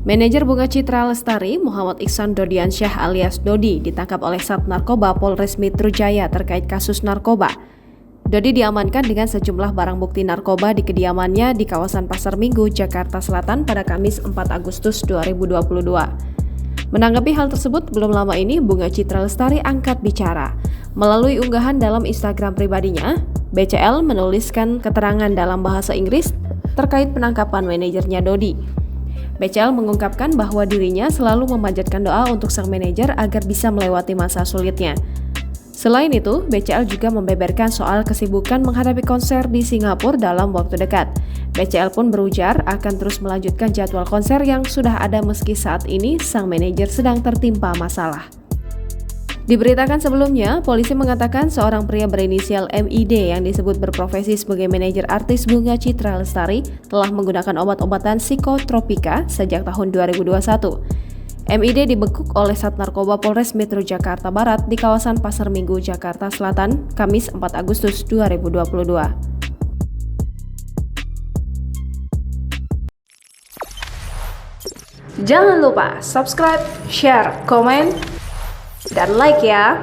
Manajer Bunga Citra Lestari, Muhammad Iksan Dodiansyah alias Dodi, ditangkap oleh Sat Narkoba Polres Metro Jaya terkait kasus narkoba. Dodi diamankan dengan sejumlah barang bukti narkoba di kediamannya di kawasan Pasar Minggu, Jakarta Selatan pada Kamis 4 Agustus 2022. Menanggapi hal tersebut, belum lama ini Bunga Citra Lestari angkat bicara. Melalui unggahan dalam Instagram pribadinya, BCL menuliskan keterangan dalam bahasa Inggris terkait penangkapan manajernya Dodi. BCL mengungkapkan bahwa dirinya selalu memanjatkan doa untuk sang manajer agar bisa melewati masa sulitnya. Selain itu, BCL juga membeberkan soal kesibukan menghadapi konser di Singapura dalam waktu dekat. BCL pun berujar akan terus melanjutkan jadwal konser yang sudah ada meski saat ini sang manajer sedang tertimpa masalah. Diberitakan sebelumnya, polisi mengatakan seorang pria berinisial MID yang disebut berprofesi sebagai manajer artis Bunga Citra Lestari telah menggunakan obat-obatan psikotropika sejak tahun 2021. MID dibekuk oleh Sat Narkoba Polres Metro Jakarta Barat di kawasan Pasar Minggu, Jakarta Selatan, Kamis 4 Agustus 2022. Jangan lupa subscribe, share, komen, dan like ya!